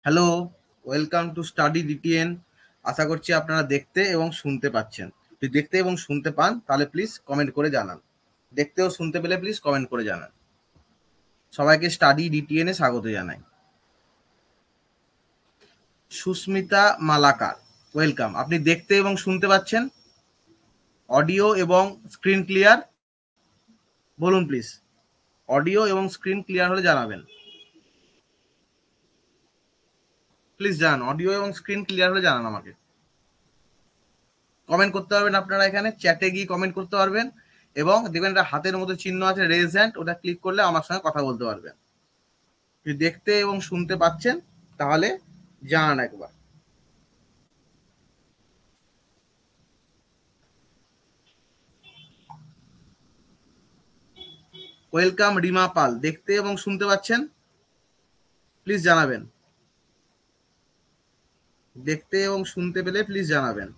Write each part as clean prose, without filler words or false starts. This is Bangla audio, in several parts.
Hello, welcome to study DTN. আশা করছি আপনারা দেখতে এবং শুনতে পাচ্ছেন। যদি দেখতে এবং শুনতে পান তাহলে প্লিজ কমেন্ট করে জানান। দেখতে ও শুনতে পেলে প্লিজ কমেন্ট করে জানান। সবাইকে স্টাডি ডিটিএন এ স্বাগত জানাই। সুস্মিতা মালাকার, ওয়েলকাম। আপনি দেখতে এবং শুনতে পাচ্ছেন? অডিও এবং স্ক্রিন ক্লিয়ার? বলুন প্লিজ। অডিও এবং স্ক্রিন ক্লিয়ার হলে জানাবেন। প্লিজ জানান, অডিও এবং স্ক্রিন ক্লিয়ার হলে জানান আমাকে। কমেন্ট করতে পারবেন আপনারা, এখানে চ্যাটে গিয়ে কমেন্ট করতে পারবেন এবং দেখবেন একটা হাতের মতো চিহ্ন আছে, রেজ হ্যান্ড, ওটা ক্লিক করলে আমার সঙ্গে কথা বলতে পারবেন। যদি দেখতে এবং শুনতে পাচ্ছেন তাহলে জানান একবার। ওয়েলকাম রিমা পাল, দেখতে এবং শুনতে পাচ্ছেন? প্লিজ জানাবেন। দেখতে এবং শুনতে পেলে প্লিজ জানাবেন।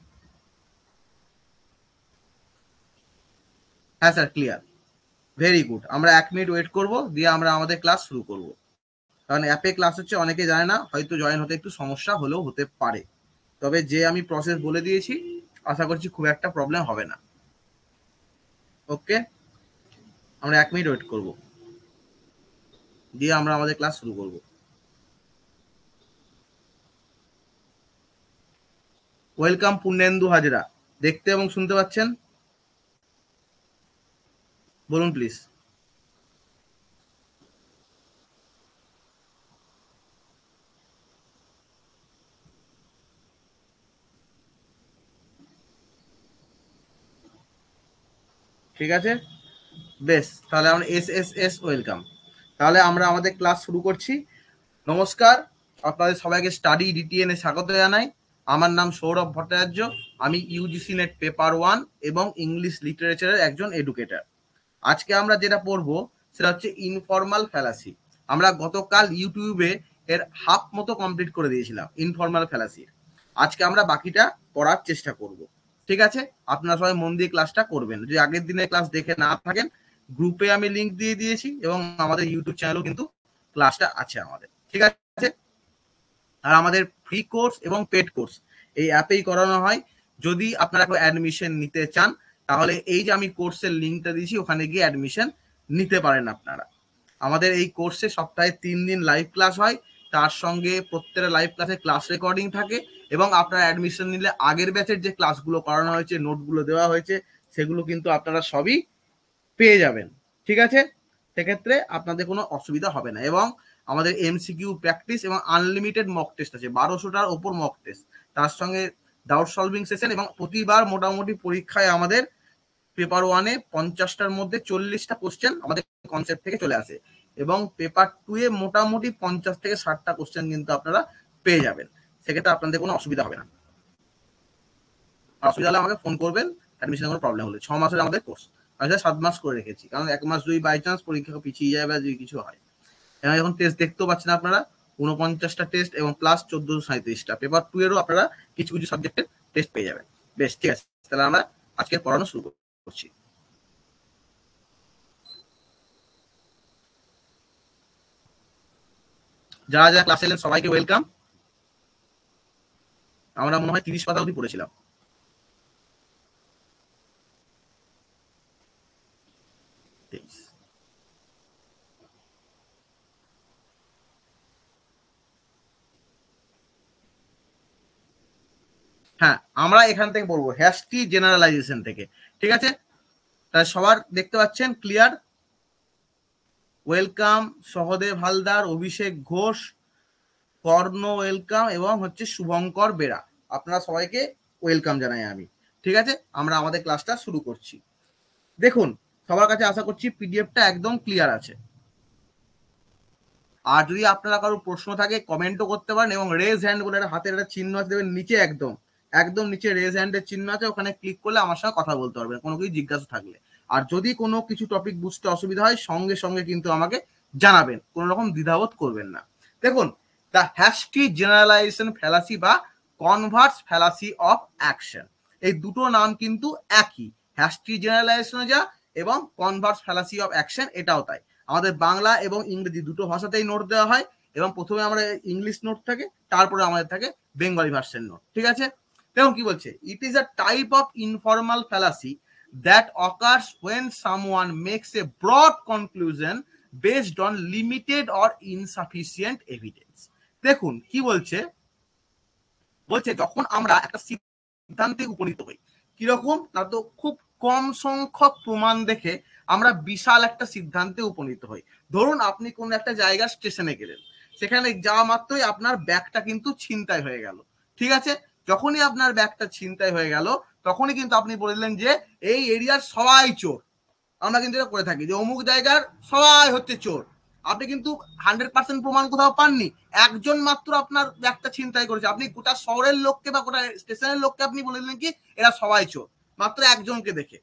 হ্যাঁ স্যার, ক্লিয়ার। Very good. আমরা 1 মিনিট ওয়েট করব, দিয়ে আমরা আমাদের ক্লাস শুরু করব। কারণ অ্যাপে ক্লাস হচ্ছে, অনেকে জানে না, হয়তো জয়েন হতে একটু সমস্যা হলেও হতে পারে। তবে যে আমি প্রসেস বলে দিয়েছি, আশা করছি খুব একটা প্রবলেম হবে না। ওকে, আমরা 1 মিনিট ওয়েট করব, দিয়ে আমরা আমাদের ক্লাস শুরু করব। ওয়েলকাম পূর্ণেন্দু হাজরা, দেখতে এবং শুনতে পাচ্ছেন? বলুন প্লিজ। ঠিক আছে, বেশ। তাহলে আমরা এস ওয়েলকাম। তাহলে আমরা আমাদের ক্লাস শুরু করছি। নমস্কার, আপনাদের সবাইকে স্টাডি ডিটিএন এ স্বাগত জানাই। আমার নাম সৌরভ ভট্টাচার্য। আমি ইউজিসি নেট পেপার 1 এবং ইংলিশ লিটারেচারের একজন এডুকেটার। আজকে আমরা যেটা পড়বো সেটা হচ্ছে ইনফর্মাল ফ্যালাসি। আমরা গতকাল ইউটিউবে এর হাফ মতো কমপ্লিট করে দিয়েছিলাম ইনফর্মাল ফ্যালাসি। আজকে আমরা বাকিটা পড়ার চেষ্টা করব। ঠিক আছে, আপনারা সবাই মন দিয়ে ক্লাসটা করবেন। যদি আগের দিনের ক্লাস দেখে না থাকেন, গ্রুপে আমি লিংক দিয়ে দিয়েছি এবং আমাদের ইউটিউব চ্যানেলও কিন্তু ক্লাসটা আছে আমাদের। ঠিক আছে, আর আমাদের ফ্রি কোর্স এবং পেড কোর্স এই অ্যাপেই করানো হয়। যদি আপনারা অ্যাডমিশন নিতে চান তাহলে এই যে আমি কোর্সের লিঙ্কটা দিয়েছি, ওখানে গিয়ে অ্যাডমিশন নিতে পারেন আপনারা। আমাদের এই কোর্সে সপ্তাহে 3 দিন লাইভ ক্লাস হয়, তার সঙ্গে প্রত্যেকটা লাইভ ক্লাসে ক্লাস রেকর্ডিং থাকে এবং আপনারা অ্যাডমিশন নিলে আগের ব্যাচের যে ক্লাসগুলো করানো হয়েছে, নোটগুলো দেওয়া হয়েছে, সেগুলো কিন্তু আপনারা সবই পেয়ে যাবেন। ঠিক আছে, সেক্ষেত্রে আপনাদের কোনো অসুবিধা হবে না। এবং আমাদের এমসিকিউ প্র্যাকটিস এবং আনলিমিটেড মক টেস্ট আছে, 1200টার ওপর মক টেস্ট, তার সঙ্গে ডাউট সলভিং সেশন। এবং প্রতিবার মোটামুটি পরীক্ষায় আমাদের পেপার 1-এ 50টার মধ্যে 40টা কোশ্চেন আমাদের কনসেপ্ট থেকে চলে আসে এবং পেপার 2-এ মোটামুটি 50 থেকে 60টা কোশ্চেন কিন্তু আপনারা পেয়ে যাবেন। সেক্ষেত্রে আপনাদের কোনো অসুবিধা হবে না। অসুবিধা হলে আমাকে ফোন করবেন, অ্যাডমিশনের কোনো প্রবলেম হলে। 6 মাসের আমাদের কোর্স, আমি 7 মাস করে রেখেছি, কারণ 1 মাস যদি বাই চান্স পরীক্ষা পিছিয়ে যায় বা যদি কিছু হয়। এখন টেস্ট দেখতেও পাচ্ছেন আপনারা, 49টা টেস্ট এবং প্লাস 1437টা। পেপার 2 এরও আপনারা কিছু কিছু সাবজেক্টের টেস্ট পেয়ে যাবেন। বেশ, ঠিক আছে, তাহলে আমরা আজকের পড়ানো শুরু করছি। যারা যারা ক্লাসে এলেন সবাইকে ওয়েলকাম। আমরা মনে হয় 30 পাতা অবধি পড়েছিলাম। হ্যাঁ, আমরা এখান থেকে পড়বো হ্যাস্টি জেনারেলাইজেশন থেকে। ঠিক আছে, তাহলে সবার দেখতে পাচ্ছেন ক্লিয়ার? ওয়েলকাম সহদেব হালদার, অভিষেক ঘোষ, কর্ণ ওয়েলকাম এবং হচ্ছে শুভঙ্কর বেরা। আপনারা সবাইকে ওয়েলকাম জানাই আমি। ঠিক আছে, আমরা আমাদের ক্লাসটা শুরু করছি। দেখুন, সবার কাছে আশা করছি পিডিএফটা একদম ক্লিয়ার আছে। আর যদি আপনারা কারো প্রশ্ন থাকে কমেন্টও করতে পারেন এবং রেজ হ্যান্ড বলে একটা হাতের একটা চিহ্ন আছে, দেবেন নিচে, একদম একদম নিচে রেজ হ্যান্ডের চিহ্ন আছে, ওখানে ক্লিক করলে আমার সঙ্গে কথা বলতে পারবেন কোনো কিছু জিজ্ঞাসা থাকলে। আর যদি কোনো কিছু টপিক বুঝতে অসুবিধা হয় সঙ্গে সঙ্গে কিন্তু আমাকে জানাবেন, কোনো রকম দ্বিধাবোধ করবেন না। দেখুন, দ্য হ্যাস্টি জেনারেলাইজেশন ফ্যালাসি বা কনভার্স ফ্যালাসি অফ অ্যাকশন, এই দুটো নাম কিন্তু একই। হ্যাস্টি জেনারেলাইজেশন যা এবং কনভার্স ফ্যালাসি অফ অ্যাকশন এটাও তাই। আমাদের বাংলা এবং ইংরেজি দুটো ভাষাতেই নোট দেওয়া হয় এবং প্রথমে আমরা ইংলিশ নোট থাকে, তারপরে আমাদের থাকে বেঙ্গলি ভার্সন নোট। ঠিক আছে, দেখুন কি বলছে, it is a type of informal fallacy that occurs when someone makes a broad conclusion based on limited or insufficient evidence। দেখুন কি বলছে, বলছে যখন আমরা একটা সিদ্ধান্তে উপনীত হই, কিরকম না, তো খুব কম সংখ্যক প্রমাণ দেখে আমরা বিশাল একটা সিদ্ধান্তে উপনীত হই। ধরুন আপনি কোন একটা জায়গার স্টেশনে গেলেন, সেখানে যাওয়া মাত্রই আপনার ব্যাগটা কিন্তু ছিনতাই হয়ে গেল। ঠিক আছে, যখনই আপনার ব্যাগটা ছিনতাই হয়ে গেল, তখনই কিন্তু আপনি বললেন যে এই এরিয়ার সবাই চোর। আমরা কিন্তু এটা করে থাকি যে অমুক জায়গার সবাই হচ্ছে চোর। আপনি কিন্তু 100% প্রমাণ কোথাও পাননি, একজন মাত্র আপনার ব্যাগটা ছিনতাই করেছে, আপনি গোটা শহরের লোককে বা গোটা স্টেশনের লোককে আপনি বলে দিলেন কি এরা সবাই চোর মাত্র একজনকে দেখে।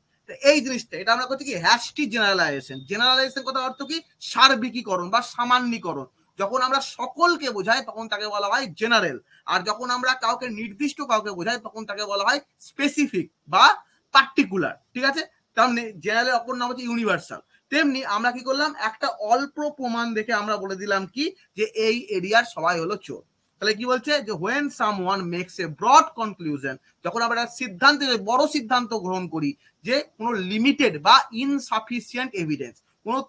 এই জিনিসটা এটা আমরা করছি কি হ্যাস্টি জেনারেলাইজেশন। জেনারেলাইজেশন কথা অর্থ কি সার্বিকীকরণ বা সামান্যীকরণ। যখন আমরা সকলকে বোঝাই তখন তাকে বলা হয় জেনারেল, আর যখন আমরা কাউকে নির্দিষ্ট কাউকে বোঝাই তখন তাকে বলা হয় স্পেসিফিক বা পার্টিকুলার। ঠিক আছে, তেমনি জেনারেলের অপর নাম হচ্ছে ইউনিভার্সাল। তেমনি আমরা কি করলাম, একটা অল্প প্রমাণ দেখে আমরা বলে দিলাম কি যে এই এরিয়ার সবাই হলো চোর। তাহলে কি বলছে যে when someone makes a broad conclusion, যখন আমরা সিদ্ধান্ত বড় সিদ্ধান্ত গ্রহণ করি যে কোনো লিমিটেড বা ইনসাফিসিয়েন্ট এভিডেন্স, কোনো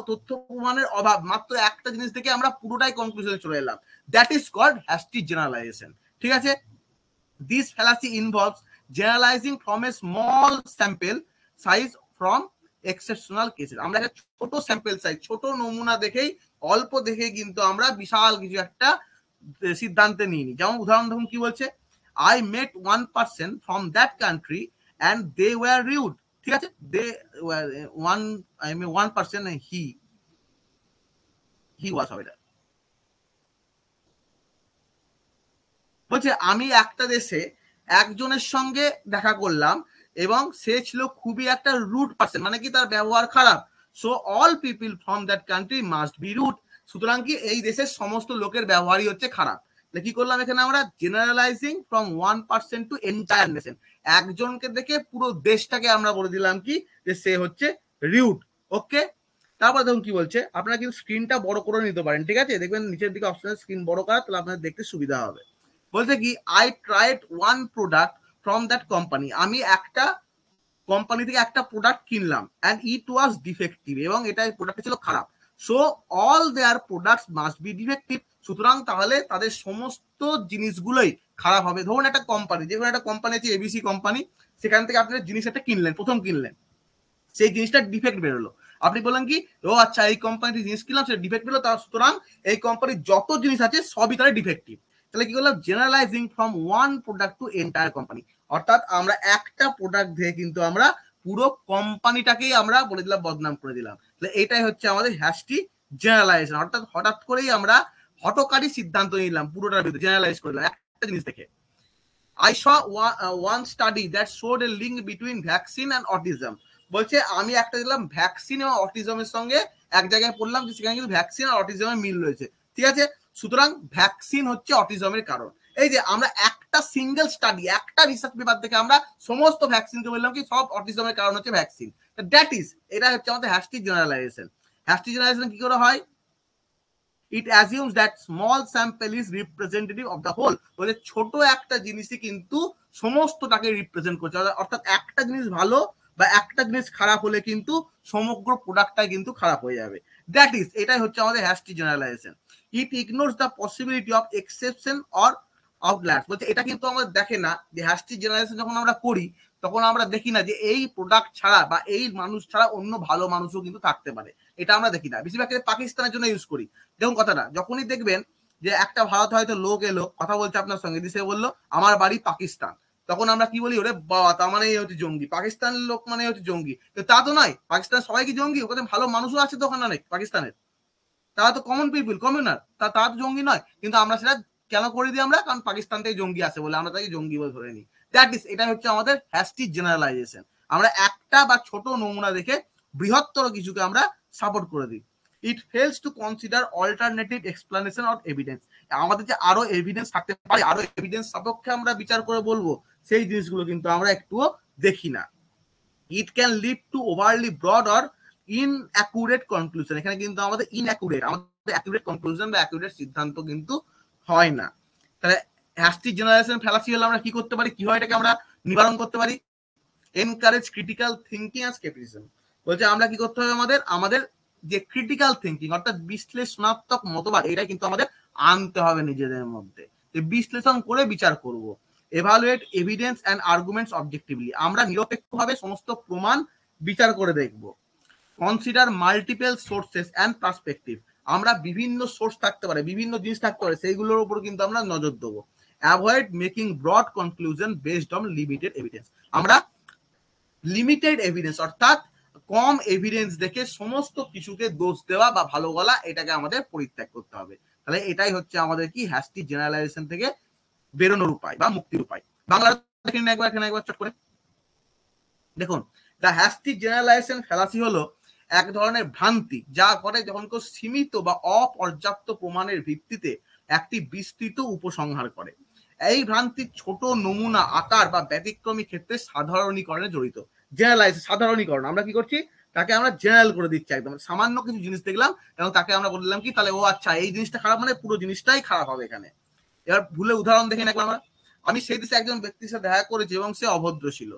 তথ্য প্রমাণের অভাব, মাত্র একটা জিনিস থেকে আমরা পুরোটাই কনক্লুশনে চলে এলাম, that is called hasty generalisation. ঠিক আছে, this fallacy involves generalizing from a small sample size from exceptional cases। আমরা একটা ছোট স্যাম্পল সাইজ, ছোট নমুনা দেখেই, অল্প দেখেই কিন্তু আমরা বিশাল কিছু একটা সিদ্ধান্তে নিয়ে নিই। যেমন উদাহরণ দেখুন কি বলছে, I met one person from that country and they were rude। ঠিক আছে, they were one person, he was over। বলছে আমি একটা দেশে একজনের সঙ্গে দেখা করলাম এবং সে ছিল খুবই একটা রুড পার্সন, মানে কি তার ব্যবহার খারাপ। So all people from that country must be rude. সুতরাং কি এই দেশের সমস্ত লোকের ব্যবহারই হচ্ছে খারাপ। কি করলাম এখানে আমরা generalising from 1% to entire nation, একজনকে দেখে পুরো দেশটাকে আমরা বলে দিলাম কি যে সে হচ্ছে রিউড। ওকে, তারপর দেখুন কি বলছে, আপনারা কিন্তু স্ক্রিনটা বড় করে নিতে পারেন। ঠিক আছে, দেখবেন নিচের দিকে অপশন স্ক্রিন বড় করা, তাহলে আপনাদের দেখতে সুবিধা হবে। বলছে কি I tried one product from that company, আমি একটা কোম্পানি থেকে একটা প্রোডাক্ট কিনলাম অ্যান্ড ইট ওয়াজ ডিফেক্টিভ, এবং এটা প্রোডাক্টটা ছিল খারাপ। So all there products must be defective, সুতরাং তাহলে তাদের সমস্ত জিনিসগুলোই খারাপ হবে। ধরুন একটা কোম্পানি, যে কোনো একটা কোম্পানি আছে এবিসি কোম্পানি, সেখান থেকে আপনি জিনিস একটা কিনলেন, প্রথম কিনলেন, সেই জিনিসটা ডিফেক্ট বেরোলো, আপনি বললেন কি ও আচ্ছা এই কোম্পানির জিনিস কিনলাম সেটা ডিফেক্ট বেরোলো, তার সুতরাং এই কোম্পানির যত জিনিস আছে সবই তাহলে ডিফেক্টিভ। তাহলে কি করলাম, generalising from one product to entire company, অর্থাৎ আমরা একটা প্রোডাক্ট দিয়ে কিন্তু আমরা পুরো কোম্পানিটাকেই আমরা বলে দিলাম, বদনাম করে দিলাম। তাহলে এটাই হচ্ছে আমাদের হ্যাশটি জেনারেলাইজেশন, অর্থাৎ হঠাৎ করেই আমরা হটকারী সিদ্ধান্ত নিলাম, পুরোটার বিরুদ্ধে জেনারেলাইজ করে দিলাম একটা জিনিস দেখে। I saw one study that showed a link between vaccine and autism। বলছে আমি একটা দেখলাম ভ্যাকসিন এবং অটিজমের সঙ্গে এক জায়গায় পড়লাম যে সেখানে কিন্তু ভ্যাকসিন আর অটিজমের মিল রয়েছে। ঠিক আছে, সুতরাং ভ্যাকসিন হচ্ছে অটিজমের কারণ। এই যে আমরা একটা সিঙ্গেল স্টাডি, একটা রিসার্চ পেপার থেকে আমরা সমস্ত ভ্যাকসিনকে বললাম কি সব অটিজমের কারণ হচ্ছে ভ্যাকসিন। দ্যাট ইজ, এটা হচ্ছে আমাদের হ্যাশটি জেনারেলাইজেশন। হ্যাশটি জেনারেলাইজেশন কি করে হয়, it assumes that small sample is representative of the whole। বলে ছোট একটা জিনিসই কিন্তু সমস্তটাকে রিপ্রেজেন্ট করছে, অর্থাৎ একটা জিনিস ভালো বা একটা জিনিস খারাপ হলে কিন্তু সমগ্র প্রোডাক্টটাই কিন্তু খারাপ হয়ে যাবে। দ্যাট ইজ, এটাই হচ্ছে আমাদের hasty generalization. It ignores the possibility of exception or outliers. বলছে এটা কিন্তু আমাদের দেখে না যে হ্যাশটি জেনারেলাইজেশন যখন আমরা করি তখন আমরা দেখি না যে এই প্রোডাক্ট ছাড়া বা এই মানুষ ছাড়া অন্য ভালো মানুষও কিন্তু থাকতে পারে, এটা আমরা দেখি না। বেশিরভাগ পাকিস্তানের জন্য ইউজ করি। দেখুন কথাটা, যখনই দেখবেন যে একটা ভারত হয়তো লোক এলো কথা বলছে আপনার সঙ্গে, সে বললো আমার বাড়ি পাকিস্তান, তখন আমরা কি বলি, ওরে বাবা তার মানে এই হচ্ছে জঙ্গি, পাকিস্তানের লোক মানে হচ্ছে জঙ্গি। তো তা তো নয়, পাকিস্তানের সবাই কি জঙ্গি? ওখানে ভালো মানুষও আছে তো ওখানে অনেক পাকিস্তানের, তারা তো কমন পিপল, কমিউনার, তারা তো জঙ্গি নয়। কিন্তু আমরা সেটা কেন করে দিই আমরা, কারণ পাকিস্তান থেকে জঙ্গি আসে বলে আমরা তাকে জঙ্গি বলে ধরে নিই। দ্যাট ইজ, এটা হচ্ছে আমাদের হ্যাশটি জেনারেলাইজেশন। আমরা একটা বা ছোট নমুনা দেখে বৃহত্তর কিছুকে আমরা সাপোর্ট করে দিই। It fails to consider alternative explanation of evidence. আমাদের যে আরো এভিডেন্স থাকতে পারে, আরো এভিডেন্স সাপেক্ষে আমরা বিচার করে বলবো, সেই জিনিসগুলো কিন্তু আমরা একটুও দেখি না। It can lead to overly broad or inaccurate conclusion. এখানে কিন্তু আমাদের ইনঅ্যাকুরেট, আমাদের মধ্যে অ্যাকুরেট কনক্লুশন বা অ্যাকুরেট সিদ্ধান্ত কিন্তু হয় না। তাহলে হ্যাস্টি জেনারেশন ফ্যালাসি হলে আমরা কি করতে পারি, কিভাবে এটাকে আমরা নিবারণ করতে পারি? এনকারেজ ক্রিটিক্যাল থিঙ্কিং আর স্কেপটিসিজম। বলছে আমরা কি করতে হবে, আমাদের যে ক্রিটিক্যাল থিঙ্কিং অর্থাৎ বিশ্লেষণাত্মক মতবাদ, এটাই কিন্তু আমাদের আনতে হবে নিজেদের মধ্যে, যে বিশ্লেষণ করে বিচার করব। Evaluate evidence and arguments objectively, আমরা নিরপেক্ষভাবে সমস্ত প্রমাণ বিচার করে দেখব। Consider multiple sources and perspective, আমরা বিভিন্ন সোর্স থাকতে পারে, বিভিন্ন জিনিস থাকতে পারে, সেইগুলোর উপর কিন্তু আমরা নজর দেবো। Avoid making broad conclusion based on limited evidence, আমরা লিমিটেড এভিডেন্স অর্থাৎ কম এভিডেন্স দেখে সমস্ত কিছুকে দোষ দেওয়া বা ভালো বলা, এটাকে আমাদের পরিত্যাগ করতে হবে। তাহলে এটাই হচ্ছে আমাদের কি হ্যাস্টি জেনারেলাইজেশন থেকে বেরোনোর উপায় বা মুক্তির উপায়। বাংলা দেখেন একবার চট করে দেখুন। দ্য হ্যাস্টি জেনারেলাইজেশন ফ্যালাসি হলো এক ধরনের ভ্রান্তি যা ঘটে যখন কেউ সীমিত বা অপর্যাপ্ত প্রমাণের ভিত্তিতে একটি বিস্তৃত উপসংহার করে। এই ভ্রান্তি ছোট নমুনা আকার বা ব্যতিক্রমী ক্ষেত্রে সাধারণীকরণে জড়িত। জেনারেলাইজ, সাধারণীকরণ, আমরা কি করছি, তাকে আমরা জেনারেল করে দিচ্ছি, একদম সামান্য কিছু জিনিস দেখলাম এবং তাকে আমরা বললাম কি, তাহলে ও আচ্ছা এই জিনিসটা খারাপ মানে পুরো জিনিসটাই খারাপ হবে এখানে। এবার ভুলে উদাহরণ দেখেন একবার আমরা, আমি সেই দেশে একজন ব্যক্তির সাথে দেখা করেছি এবং সে অভদ্র ছিল,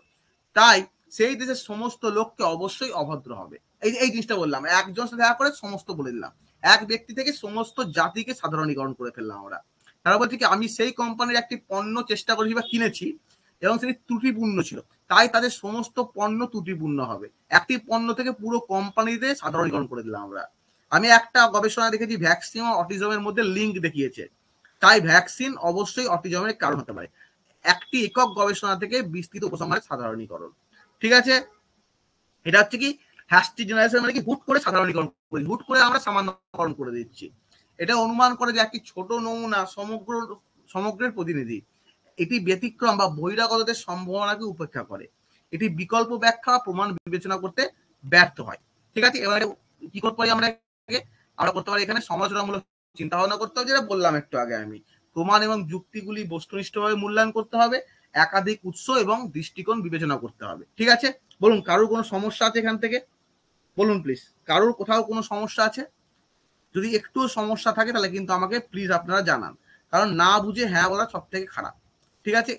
তাই সেই দেশের সমস্ত লোককে অবশ্যই অভদ্র হবে। এই জিনিসটা বললাম, একজন সাথে দেখা করে সমস্ত বলে দিলাম, এক ব্যক্তি থেকে সমস্ত জাতিকে সাধারণীকরণ করে ফেললাম আমরা। তারা বলছে কি, আমি সেই কোম্পানির একটি পণ্য চেষ্টা করেছি বা কিনেছি এবং সেটি ত্রুটিপূর্ণ ছিল, তাই তাদের সমস্ত পণ্য ত্রুটিপূর্ণ হবে। একটি পণ্য থেকে পুরো কোম্পানিতে সাধারণীকরণ করে দিলাম আমরা। আমি একটা গবেষণা দেখেছি, ভ্যাকসিন ও অটিজমের মধ্যে লিঙ্ক দেখিয়েছে, তাই ভ্যাকসিন অবশ্যই অটিজমের কারণ হতে পারে। একটি একক গবেষণা থেকে বিস্তৃত উপসংহারের সাধারণীকরণ। ঠিক আছে, এটা হচ্ছে কি হ্যাস্টি জেনারেশন, মানে কি হুট করে সাধারণীকরণ করি, হুট করে আমরা সামান্যকরণ করে দিচ্ছি। এটা অনুমান করে যে একটি ছোট নমুনা সমগ্রের প্রতিনিধি, এটি ব্যতিক্রম বা বহিরাগতদের সম্ভাবনাকে উপেক্ষা করে, এটি বিকল্প ব্যাখ্যা প্রমাণ বিবেচনা করতে ব্যর্থ হয়। ঠিক আছে, এবারে কি করতে পারি আমরা করতে পারি এখানে সমালোচনামূলক চিন্তা ভাবনা করতে হবে, যেটা বললাম একটু আগে আমি। প্রমাণ এবং যুক্তিগুলি বস্তুনিষ্ঠভাবে মূল্যায়ন করতে হবে, একাধিক উৎস এবং দৃষ্টিকোণ বিবেচনা করতে হবে। ঠিক আছে, বলুন কারোর কোনো সমস্যা আছে এখান থেকে? বলুন প্লিজ, কারোর কোথাও কোনো সমস্যা আছে? যদি একটু সমস্যা থাকে তাহলে কিন্তু আমাকে প্লিজ আপনারা জানান, কারণ না বুঝে হ্যাঁ বলা সব থেকে খারাপ। ঠিক আছে,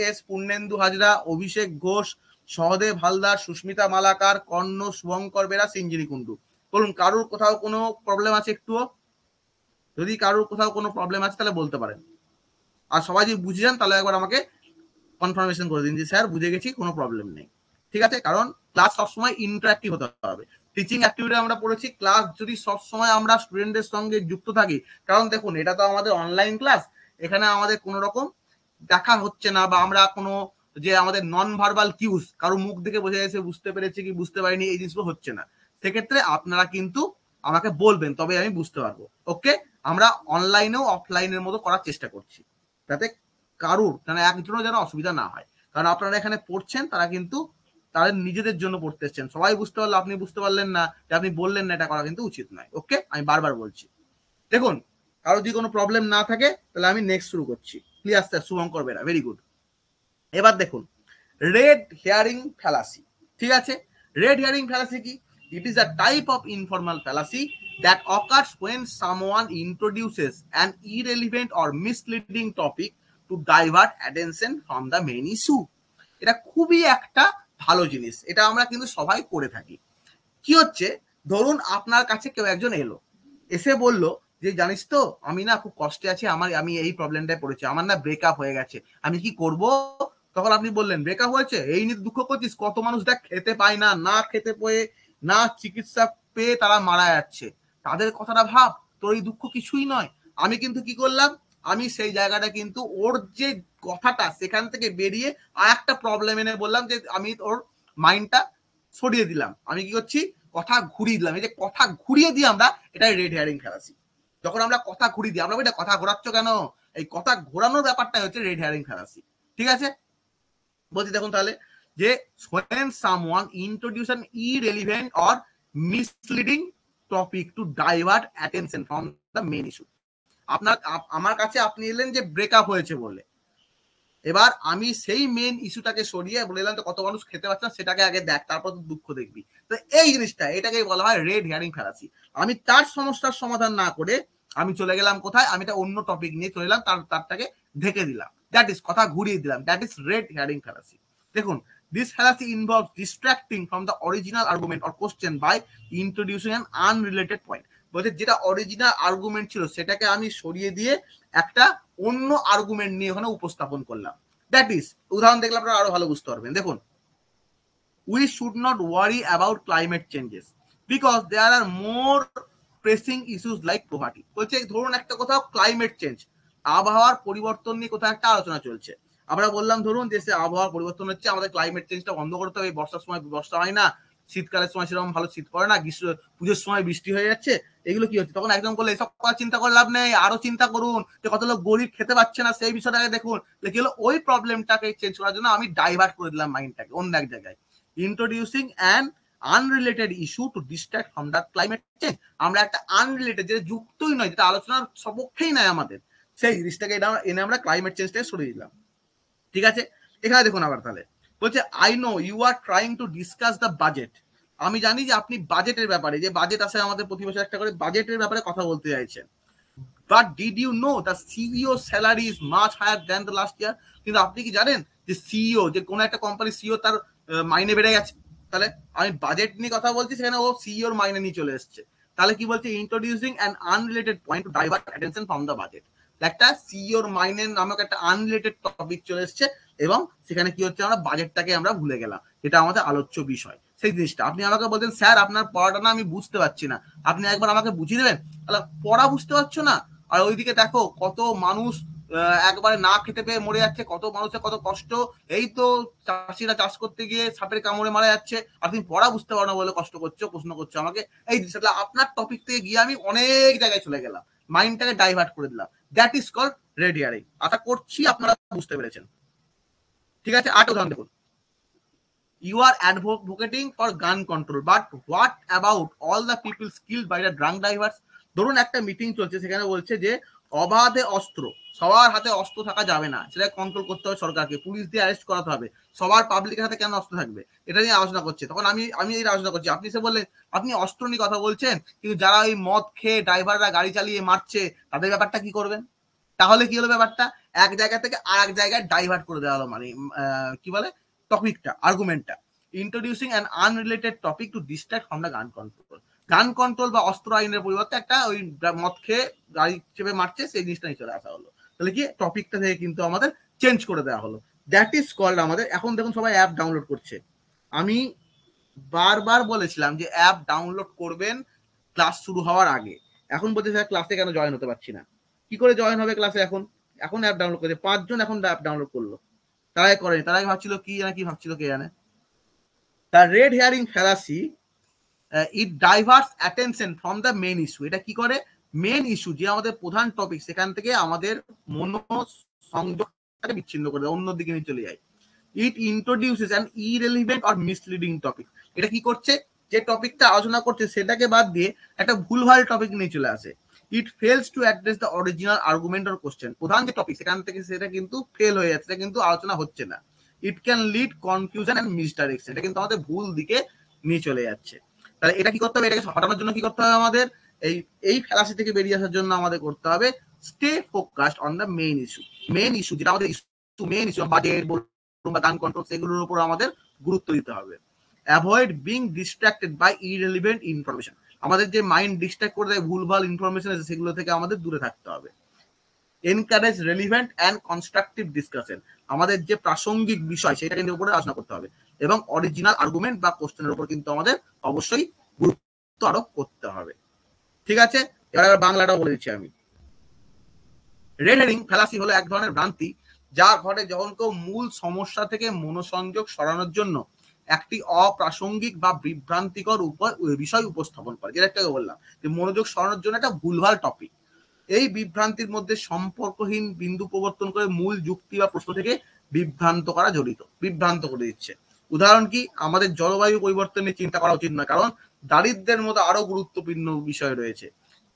এস পূর্ণেন্দু হাজরা, অভিষেক ঘোষ, সহদেব হালদার, সুস্মিতা মালাকার, কর্ণ, শুভঙ্কর বেরা, সিঞ্জিনী কুন্ডু। বলুন কারোর কোথাও কোনো প্রবলেম আছে একটুও? যদি কারোর কোথাও কোনো প্রবলেম আছে তাহলে বলতে পারেন। আর সবাই যদি বুঝে যান তাহলে একবার আমাকে কনফার্মেশন করে দিন যে স্যার বুঝে গেছি, কোনো প্রবলেম নেই। ঠিক আছে, কারণ ক্লাস সবসময় ইন্টারঅ্যাক্টিভ হতে হবে। টিচিং অ্যাক্টিভিটি আমরা পড়েছি, ক্লাস যদি সবসময় আমরা স্টুডেন্টদের সঙ্গে যুক্ত থাকি, কারণ দেখুন এটা তো আমাদের অনলাইন ক্লাস, এখানে আমাদের কোনো রকম দেখা হচ্ছে না, বা আমরা কোনো যে আমাদের নন ভার্বাল কিউজ, কারো মুখ দেখে বোঝা যাচ্ছে বুঝতে পেরেছে কি বুঝতে পারিনি, এই জিনিসগুলো হচ্ছে না। সেক্ষেত্রে আপনারা কিন্তু আমাকে বলবেন, তবে আমি বুঝতে পারবো। ওকে, আমরা অনলাইনেও অফলাইনের মতো করার চেষ্টা করছি, যাতে কারুর যেন একজনও যেন অসুবিধা না হয়। কারণ আপনারা এখানে পড়ছেন, তারা কিন্তু তাদের নিজেদের জন্য পড়তে এসছেন। সবাই বুঝতে পারলো, আপনি বুঝতে পারলেন না, যে আপনি বললেন না, এটা করা কিন্তু উচিত নয়। ওকে, আমি বারবার বলছি। দেখুন কারো যদি কোনো প্রবলেম না থাকে তাহলে আমি নেক্সট শুরু করছি। Clear sir? Shubhankar Bera, very good. এবার দেখুন রেড হেয়ারিং ফ্যালাসি। ঠিক আছে, রেড হেয়ারিং ফ্যালাসি কি? It is a type of informal fallacy that occurs when someone introduces an irrelevant or misleading topic to divert attention from the main issue. এটা খুবই একটা ভালো জিনিস, এটা আমরা কিন্তু সবাই করে থাকি। কি হচ্ছে, ধরুন আপনার কাছে কেউ একজন এলো, এসে বলল যে জানিস তো আমি না খুব কষ্টে আছি, আমি এই প্রবলেমটায় পড়েছি, আমার না ব্রেকআপ হয়ে গেছে, আমি কি করব? তখন আপনি বললেন ব্রেকআপ হয়েছে, এই নিয়ে দুঃখ করছিস, কত মানুষ দেখ খেতে পায় না, না খেতে পেয়ে, না চিকিৎসা পেয়ে তারা মারা যাচ্ছে, তাদের কথাটা ভাব, তোর এই দুঃখ কিছুই নয়। আমি কিন্তু কি করলাম, আমি সেই জায়গাটা কিন্তু ওর যে কথাটা সেখান থেকে বেরিয়ে আর একটা প্রবলেম এনে বললাম, যে আমি ওর মাইন্ডটা সরিয়ে দিলাম, আমি কি করছি, কথা ঘুরিয়ে দিলাম। এই যে কথা ঘুরিয়ে দিই আমরা, এটাই রেড হেয়ারিং ফ্যালাসি। যখন আমরা কথা ঘুরিয়ে দিই, আমরা এটা কথা ঘোরাচ্ছ কেন, এই কথা ঘোরানোর ব্যাপারটাই হচ্ছে রেড হেয়ারিং ফ্যালাসি। ঠিক আছে, বলছি দেখুন তাহলে, যে when someone introduce an irrelevant or misleading topic to divert attention from the main issue. আপনার আমার কাছে আপনি এলেন যে ব্রেকআপ হয়েছে বলে, এবার আমি সেই মেন ইস্যুটাকে সরিয়ে বলে দিলাম, তো কত মানুষ খেতে পারছে না সেটাকে আগে দেখ, তারপর তো দুঃখ দেখবি। তো এই জিনিসটা, এটাকেই বলা হয় রেড হেয়ারিং ফ্যালাসি। আমি তার সমস্যার সমাধান না করে আমি চলে গেলাম কোথায়, আমি একটা অন্য টপিক নিয়ে চলে এলাম, তারটাকে ঢেকে দিলাম, দ্যাট ইজ কথা ঘুরিয়ে দিলাম, that is red herring fallacy. দেখুন, this fallacy involves distracting from the original argument or question by introducing an unrelated point. বলছে যেটা অরিজিনাল আর্গুমেন্ট ছিল সেটাকে আমি সরিয়ে দিয়ে একটা অন্য আর্গুমেন্ট নিয়ে ওখানে উপস্থাপন করলাম। দ্যাট ইজ, উদাহরণ দেখলে আপনারা আরো ভালো বুঝতে পারবেন। দেখুন, we should not worry about climate changes because there are more pressing issues like poverty। বলছে ধরুন একটা কোথাও ক্লাইমেট চেঞ্জ, আবহাওয়ার পরিবর্তন নিয়ে কোথাও একটা আলোচনা চলছে। আমরা বললাম ধরুন যে আবহাওয়ার পরিবর্তন হচ্ছে, আমাদের ক্লাইমেট চেঞ্জটা বন্ধ করতে হবে, বর্ষার সময় বর্ষা হয় না, শীতকালের সময় সেরকম ভালো শীত পড়ে না, গ্রীষ্ম পুজোর সময় বৃষ্টি হয়ে যাচ্ছে, এগুলো কি হচ্ছে? তখন একদম করলে এসব কথা চিন্তা করে লাভ নেই, আরো চিন্তা করুন যে কত লোক গরিব খেতে পাচ্ছে না, সেই বিষয়টাকে দেখুন। কি হলো, ওই প্রবলেমটাকে চেঞ্জ করার জন্য আমি ডাইভার্ট করে দিলাম মাইন্ডটাকে অন্য এক জায়গায়, introducing an unrelated issue to distract from the climate change. আমরা একটা আনরিলেটেড, যেটা যুক্তই নয়, যেটা আলোচনার সপক্ষেই নয় আমাদের, সেই জিনিসটাকে এনে আমরা ক্লাইমেট চেঞ্জটাকে সরিয়ে দিলাম। ঠিক আছে, এখানে দেখুন আবার তাহলে বলছে, I know you are trying to discuss the budget. আমি জানি যে আপনি বাজেটের ব্যাপারে, যে বাজেট আসে আমাদের প্রতি বছর একটা করে, বাজেটের ব্যাপারে কথা বলতে চাইছেন। But did you know the CEO salary is much higher than the last year. কিন্তু আপনি কি জানেন যে সিইও, যে কোনো একটা কোম্পানির সিইও, তার মাইনে বেড়ে গেছে। তাহলে আমি বাজেট নিয়ে কথা বলছি, সেখানে ও সিইওর মাইনে নিয়ে চলে এসছে। তাহলে কি বলছে, introducing an unrelated point to divert attention from the budget. একটা সিইওর মাইনে নামক একটা আনরিলেটেড টপিক চলে এসছে, এবং সেখানে কি হচ্ছে, আমরা বাজেটটাকে আমরা ভুলে গেলাম, এটা আমাদের আলোচ্য বিষয়। সেই জিনিসটা আপনি আমাকে বলছেন, স্যার আপনার পড়াটা না আমি বুঝতে পারছি না, আপনি একবার আমাকে বুঝিয়ে দেবেন। তাহলে পড়া বুঝতে পারছো না, আর ওইদিকে দেখো কত মানুষ একবারে না খেতে পেয়ে মরে যাচ্ছে, কত মানুষের কত কষ্ট। এই তো চাষিরা চাষ করতে গিয়ে সাপের কামড়ে মারা যাচ্ছে, আর তুমি পড়া বুঝতে পারো না বলে কষ্ট করছো, প্রশ্ন করছো আমাকে। এই জিনিসটা আপনার টপিক থেকে গিয়ে আমি অনেক জায়গায় চলে গেলাম, মাইন্ডটাকে ডাইভার্ট করে দিলাম। That is called red herring. আশা করছি আপনারা বুঝতে পেরেছেন। ঠিক আছে, আট উদাহরণ দেখুন। You are advocating for gun control, but what about all the people killed by the drunk drivers? ধরুন একটা মিটিং চলছে, সেখানে বলছে যে অবাধে অস্ত্র, সবার হাতে অস্ত্র থাকা যাবে না, সেটা কন্ট্রোল করতে হবে সরকারকে, পুলিশ দিয়ে অ্যারেস্ট করাতে হবে, সবার পাবলিকের হাতে কেন অস্ত্র থাকবে, এটা নিয়ে আলোচনা করছে। তখন আমি এই আলোচনা করছি, আপনি সে বললেন আপনি অস্ত্র নিয়ে কথা বলছেন, কিন্তু যারা ওই মদ খেয়ে ড্রাইভাররা গাড়ি চালিয়ে মারছে, তাদের ব্যাপারটা কি করবেন? তাহলে কি হলো ব্যাপারটা, এক জায়গা থেকে আর এক জায়গায় ডাইভার্ট করে দেওয়া হলো, মানে কি বলে, টপিকটা, আর্গুমেন্টটা। Introducing an unrelated topic to distract from the gun control. Gun control বা অস্ত্র আইনের পরিবর্তে একটা ওই মদ খেয়ে গাড়ি চেপে মারছে, সেই জিনিসটা নিয়ে চলে আসা হলো। তাহলে কি, টপিকটা থেকে কিন্তু আমাদের চেঞ্জ করে দেওয়া হলো। দ্যাট ইজ কল্ড আমাদের। এখন দেখুন সবাই অ্যাপ ডাউনলোড করছে, আমি বারবার বলেছিলাম যে অ্যাপ ডাউনলোড করবেন ক্লাস শুরু হওয়ার আগে। এখন বলতে স্যার ক্লাসে কেন জয়েন হতে পারছি না, কি করে জয়েন হবে ক্লাসে? এখন এখন অ্যাপ ডাউনলোড করেছে 5 জন, এখন অ্যাপ ডাউনলোড করলো, তার আগে করেনি, তার আগে ভাবছিল কি জানে, কি ভাবছিল কে জানে। The red herring fallacy, it diverts attention from the main issue। এটা কি করে, মেন ইস্যু যে আমাদের প্রধান টপিক, সেখান থেকে আমাদের মনোসংযোগটাকে বিচ্ছিন্ন করে দেয়, অন্যদিকে নিয়ে চলে যায়। It introduces an irrelevant or misleading topic. এটা কি করছে, যে টপিকটা আলোচনা করছে সেটাকে বাদ দিয়ে একটা ভুলভাল টপিক নিয়ে চলে আসে। It fails to address the original argument or question. প্রধান যে টপিক সেখান থেকে সেটা কিন্তু ফেল হয়ে যাচ্ছে, সেটা কিন্তু আলোচনা হচ্ছে না। It can lead confusion and misdirection. এটা কিন্তু আমাদের ভুল দিকে নিয়ে চলে যাচ্ছে। তাহলে এটা কি করতে হবে, এটাকে হটানোর জন্য কি করতে হবে আমাদের, এই ফ্যালাসি থেকে বেরিয়ে আসার জন্য আমাদের করতে হবে stay focused on the main issue. Main issue যেটা আমাদের ইস্যু, মেইন ইস্যু বাজেট বা গান কন্ট্রোল, সেগুলোর উপর আমাদের গুরুত্ব দিতে হবে। Avoid being distracted by irrelevant information. আমাদের যে মাইন্ড ডিস্ট্রাক্ট করে দেয় ভুলভাল ইনফরমেশন আছে, সেগুলো থেকে আমাদের দূরে থাকতে হবে। Encourage relevant and constructive discussion. আমাদের যে প্রাসঙ্গিক বিষয় সেটা কিন্তু উপরে আলোচনা করতে হবে, এবং অরিজিনাল আর্গুমেন্ট বা কোশ্চেনের উপর কিন্তু আমাদের অবশ্যই গুরুত্ব আরোপ করতে হবে। ঠিক আছে, এবার বাংলাটাও বলে দিচ্ছি আমি। রেড হেরিং ফ্যালাসি হলো এক ধরনের ভ্রান্তি যা ঘটে যখন কেউ মূল সমস্যা থেকে মনোসংযোগ সরানোর জন্য একটি অপ্রাসঙ্গিক বা বিভ্রান্তিকর বিষয় উপস্থাপন করে। যেটাকে বললাম যে মনোযোগ সরানোর জন্য একটা ভুলভাল টপিক, এই বিভ্রান্তির মধ্যে সম্পর্কহীন বিন্দু প্রবর্তন করে মূল যুক্তি বা প্রশ্ন থেকে বিভ্রান্ত করে দিচ্ছে। উদাহরণ কি, আমাদের জলবায়ু পরিবর্তন নিয়ে চিন্তা করা উচিত নয়, কারণ দারিদ্র্যের মতো আরো গুরুত্বপূর্ণ বিষয় রয়েছে।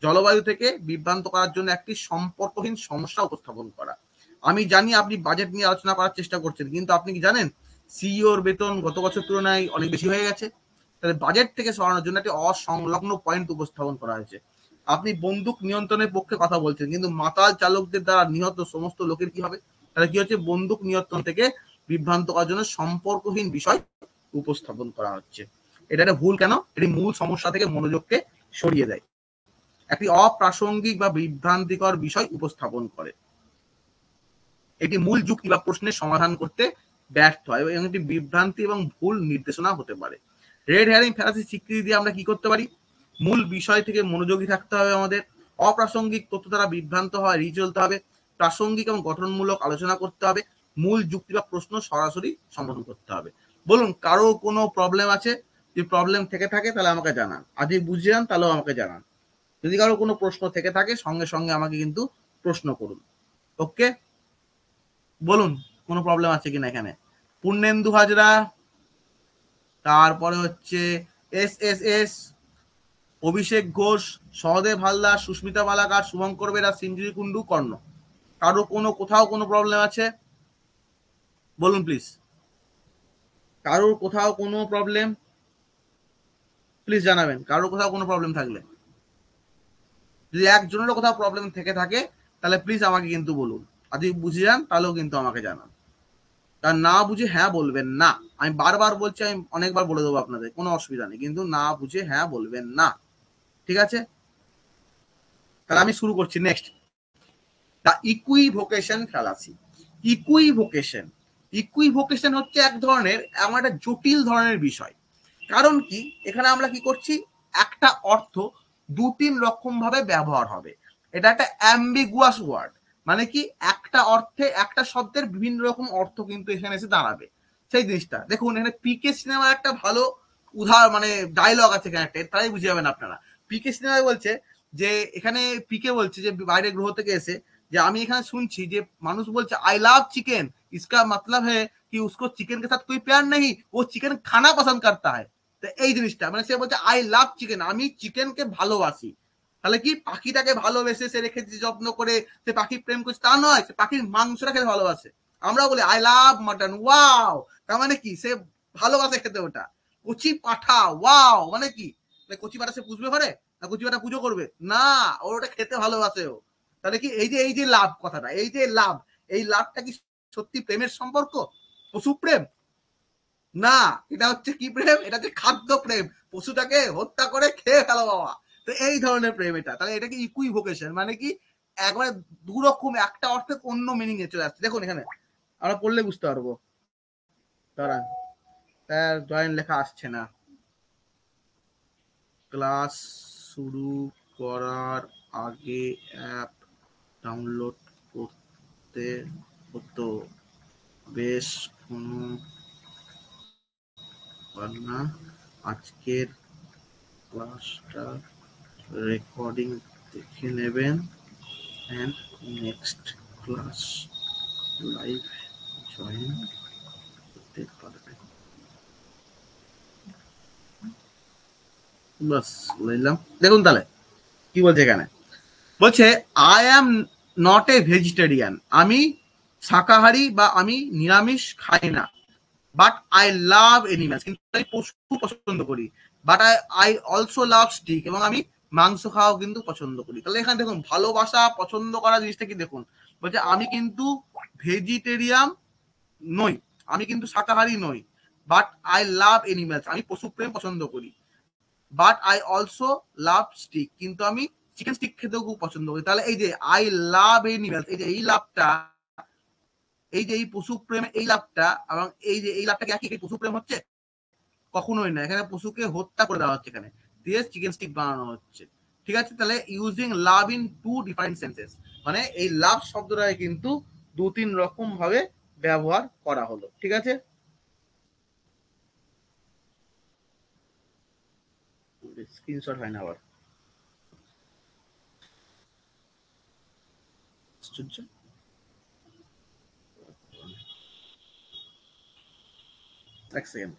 জলবায়ু থেকে বিভ্রান্ত করার জন্য একটি সম্পর্কহীন সমস্যা উপস্থাপন করা। আমি জানি আপনি বাজেট নিয়ে আলোচনা করার চেষ্টা করছেন, কিন্তু আপনি কি জানেন সিইওর বেতন গত বছর তুলনায় অনেক বেশি হয়ে গেছে? তাহলে বাজেট থেকে সরানোর জন্য একটি অসংলগ্ন পয়েন্ট উপস্থাপন করা হয়েছে। আপনি বন্দুক নিয়ন্ত্রণের পক্ষে কথা বলছেন, কিন্তু মাতাল চালকদের দ্বারা নিহত সমস্ত লোকের কি হবে? তাহলে কি হচ্ছে, বন্দুক নিয়ন্ত্রণ থেকে বিভ্রান্ত করার জন্য সম্পর্কহীন বিষয় উপস্থাপন করা হচ্ছে। এটা একটা ভুল কেন? এটি মূল সমস্যা থেকে মনোযোগকে সরিয়ে দেয়, একটি অপ্রাসঙ্গিক বা বিভ্রান্তিকর বিষয় উপস্থাপন করে, এটি মূল যুক্তি বা প্রশ্নের সমাধান করতে ব্যর্থ হয় এবং এটি বিভ্রান্তি এবং ভুল নির্দেশনা হতে পারে। রেড হেয়ারিং ফ্যালাসি স্বীকৃতি দিয়ে আমরা কি করতে পারি? মূল বিষয় থেকে মনোযোগী থাকতে হবে আমাদের, অপ্রাসঙ্গিক তথ্য দ্বারা বিভ্রান্ত হওয়া এড়িয়ে চলতে হবে, প্রাসঙ্গিক এবং গঠনমূলক আলোচনা করতে হবে, মূল যুক্তি বা প্রশ্ন সরাসরি সমাধান করতে হবে। বলুন, কারো কোনো প্রবলেম আছে? যদি প্রবলেম থেকে থাকে তাহলে আমাকে জানান, আর যদি বুঝে যান তাহলেও আমাকে জানান। যদি কারো কোনো প্রশ্ন থেকে থাকে সঙ্গে সঙ্গে আমাকে কিন্তু প্রশ্ন করুন। ওকে, বলুন কোনো প্রবলেম আছে কিনা এখানে। পূর্ণেন্দু হাজরা, তারপরে হচ্ছে এস এস এস, অভিষেক ঘোষ, সহদেব হালদার, সুস্মিতা মালাকার, শুভঙ্কর বেরা, সিঞ্জুরি কুন্ডু, কর্ণ। কারো কোথাও কোনো প্রবলেম আছে? বলুন প্লিজ। কারোর কোথাও কোনো প্রবলেম প্লিজ জানাবেন, কারোর কোথাও কোনো প্রবলেম থাকলে। যদি একজনেরও কোথাও প্রবলেম থেকে থাকে তাহলে প্লিজ আমাকে কিন্তু বলুন, আর যদি বুঝে যান তাহলেও কিন্তু আমাকে জানান। আর না বুঝে হ্যাঁ বলবেন না। আমি বারবার বলছি, আমি অনেকবার বলে দেবো আপনাদের, কোনো অসুবিধা নেই, কিন্তু না বুঝে হ্যাঁ বলবেন না। ঠিক আছে, তাহলে আমি শুরু করছি। Next, the equivocation fallacy. Equivocation, equivocation হচ্ছে এক ধরনের এমন একটা জটিল ধরনের বিষয়। কারণ কি, এখানে আমরা কি করছি, একটা অর্থ দু তিন রকম ভাবে ব্যবহার হবে। এটা একটা অ্যাম্বিগুয়াস ওয়ার্ড, মানে কি একটা অর্থে একটা শব্দের বিভিন্ন রকম অর্থ কিন্তু এখানে এসে দাঁড়াবে। সেই জিনিসটা দেখুন, এখানে পিকে সিনেমার একটা ভালো উদাহরণ, মানে ডায়লগ আছে এখানে একটা, তাই বুঝে যাবেন আপনারা। পিকে সিনেমায় বলছে যে, এখানে পিকে বলছে যে বাইরে গ্রহ থেকে এসে, যে আমি এখানে শুনছি যে মানুষ বলছে आई लव चिकन, इसका मतलब है कि उसको चिकन के साथ कोई प्यार नहीं, वो चिकन खाना पसंद करता है। তো এই জিনিসটা মানে সে বলছে আই লাভ চিকেন, আমি চিকেনকে ভালোবাসি। তাহলে কি পাখিটাকে ভালোবেসে সে রেখেছে যত্ন করে, সে পাখি প্রেম করছে তা নয়, সে পাখির মাংসটা খেতে ভালোবাসে। আমরা বলি আই লাভ মাটন, ওয়াও, তার মানে কি সে ভালোবাসে খেতে ওটা। কচি পাঠা, ওয়াও, মানে কি কচি পাঠা সে পুষবে ঘরে, না কচি পাঠা পুজো করবে না, ওর ওটা খেতে ভালোবাসে ও। তাহলে কি এই যে লাভ কথাটা, এই যে লাভ, এই লাভটা কি সত্যি প্রেমের সম্পর্ক? পশু প্রেম না, এটা হচ্ছে কি প্রেম? এটা হচ্ছে খাদ্য প্রেম, পশুটাকে হত্যা করে খেয়ে ফেলো বাবা। তো এই ধরনের প্রেম এটা। তাহলে এটা কি ইকুইভোকেশন, মানে কি একবারে দুরকম, একটা অর্থে অন্য মিনিং এ চলে আসছে। দেখুন এখানে আমরা পড়লে বুঝতে পারবো। দাঁড়ান, তার জয়েন লেখা আসছে না। ক্লাস শুরু করার আগে অ্যাপ ডাউনলোড করতে হতো, বেশ কোনো না, আজকের ক্লাসটা রেকর্ডিং দেখে নেবেন and next class live join করতে পারবেন। বাস বললাম, দেখুন তাহলে কি বলছে এখানে। বলছে I am not a vegetarian, আমি শাকাহারি বা আমি নিরামিষ খাই না। বাট আই লাভ এনিম্যালস, কিন্তু আমি পশু পছন্দ করি। But I also love stick, এবং আমি মাংস খাওয়াও কিন্তু পছন্দ করি। তাহলে এখানে দেখুন ভালোবাসা পছন্দ করা জিনিসটা কি দেখুন, বলছে আমি কিন্তু ভেজিটেরিয়ান নই, আমি কিন্তু শাকাহারি নই। বাট আই লাভ এনিম্যালস, আমি পশু প্রেম পছন্দ করি। But I also love stick, কিন্তু আমি চিকেন স্টিক খেতেও খুব পছন্দ করি। তাহলে এই যে আই লাভ এনিম্যালস, এই যে এই লাভটা, এই যে এই পশু প্রেম, এই লাভটা এবং এই যে এই লাভটা কি পশু প্রেম হচ্ছে? কখনোই না, এখানে পশুকে হত্যা করে দেওয়া হচ্ছে, এখানে দিয়ে চিকেন স্টিক বানানো হচ্ছে। ঠিক আছে, তাহলে using love in two different senses, মানে এই লাভ শব্দটাকে কিন্তু দু তিন রকম ভাবে ব্যবহার করা হলো। ঠিক আছে, স্ক্রিনশট হয় না আবার, এক সেকেন্ড।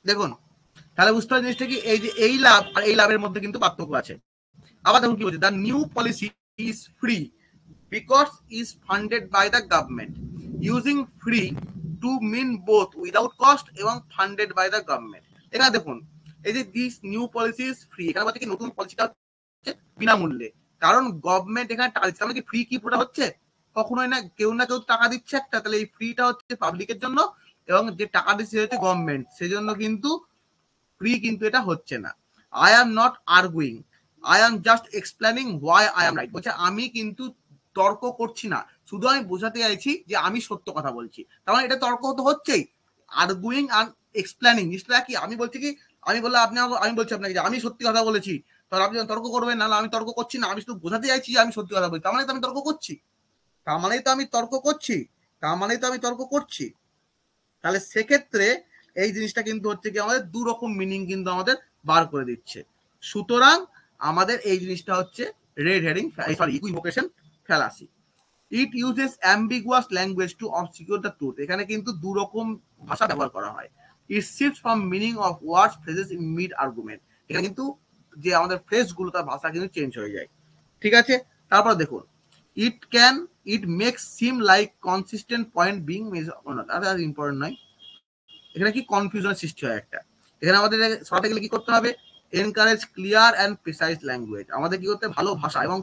দেখুন তাহলে বুঝতে হবে জিনিসটা কি, এই যে এই লাভ আর এই লাভের মধ্যে কিন্তু পার্থক্য আছে। আবার দেখুন কি বলছে, the new policy is free because is funded by the government, using free to mean both without cost এবং ফান্ডেড বাই দ্য গভর্নমেন্ট। এখানে দেখুন এই যে this new policy is free, এখানে বলছে কি নতুন পলিসিটা হচ্ছে বিনামূল্যে, কারণ গভর্নমেন্ট এখানে টাকা দিচ্ছে। মানে কি ফ্রি কি পুরোটা হচ্ছে, কখনোই না কেউ টাকা দিচ্ছে একটা, তাহলে এই ফ্রিটা হচ্ছে পাবলিকের জন্য এবং যে টাকা দিচ্ছে হচ্ছে গভর্নমেন্ট, সেজন্য কিন্তু ফ্রি কিন্তু এটা হচ্ছে না। I am not arguing, I am just explaining why I am right. বলছে আমি কিন্তু তর্ক করছি না, শুধু আমি বোঝাতে চাইছি যে আমি সত্য কথা বলছি। তার মানে এটা তর্ক তো হচ্ছেই। আর্গুইং আর এক্সপ্লেনিং জিনিসটা কি, আমি বলছি কি, আমি বললাম আপনি, আমি বলছি আপনাকে যে আমি সত্যি কথা বলেছি, তাহলে আপনি তর্ক করবেন না। আমি তর্ক করছি না, আমি শুধু বোঝাতে চাইছি যে আমি সত্যি কথা বলছি, তার মানে তো আমি তর্ক করছি, তার মানেই তো আমি তর্ক করছি, তার মানেই তো আমি তর্ক করছি। তাহলে সেক্ষেত্রে এই জিনিসটা কিন্তু হচ্ছে কি আমাদের দু রকম মিনিং কিন্তু আমাদের বার করে দিচ্ছে। সুতরাং আমাদের এই জিনিসটা হচ্ছে red herring, sorry equivocation fallacy. It uses ambiguous language to obscure the truth. এখানে কিন্তু দু রকম ভাষা ব্যবহার করা হয়। It shifts from meaning of words phrases in mid argument. এখানে কিন্তু যে আমাদের ফ্রেজগুলো তার ভাষা কিন্তু চেঞ্জ হয়ে যায়। ঠিক আছে, তারপর দেখুন it makes seem like consistent point being are important নয়। এখানে কি কনফিউশনের সৃষ্টি হয় একটা। এখানে আমাদের সরাতে গেলে কি করতে হবে, encourage clear and precise language. আমাদের কি করতে, ভালো ভাষা এবং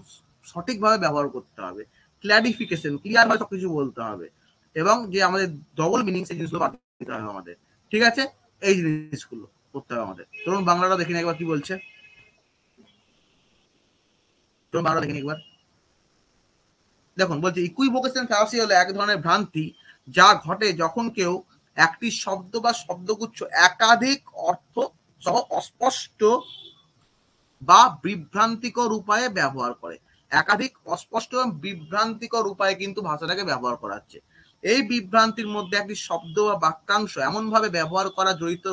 সঠিকভাবে ব্যবহার করতে হবে। ক্ল্যারিফিকেশন, ক্লিয়ার ভাবে সবকিছু বলতে হবে এবং যে আমাদের ডবল মিনিং সেই জিনিসগুলো বাদ দিতে হবে আমাদের। ঠিক আছে, এই জিনিসগুলো করতে হবে আমাদের। ধরুন বাংলাটা দেখিনি একবার কি বলছে, ধরুন বাংলা দেখিনি একবার। দেখুন বলছে ইকুইভোকেশন ফ্যালাসি হলো এক ধরনের ভ্রান্তি যা ঘটে যখন কেউ একটি শব্দ বা শব্দগুচ্ছ একাধিক অর্থ সহ অস্পষ্ট বা বিভ্রান্তিকর উপায়ে ব্যবহার করে। একাধিক অস্পষ্ট এবং বিভ্রান্তিকর উপায়ে কিন্তু ভাষাটাকে ব্যবহার করা হচ্ছে। এই বিভ্রান্তির মধ্যে একটি শব্দ বা বাক্যাংশ এমনভাবে ব্যবহার করা জড়িত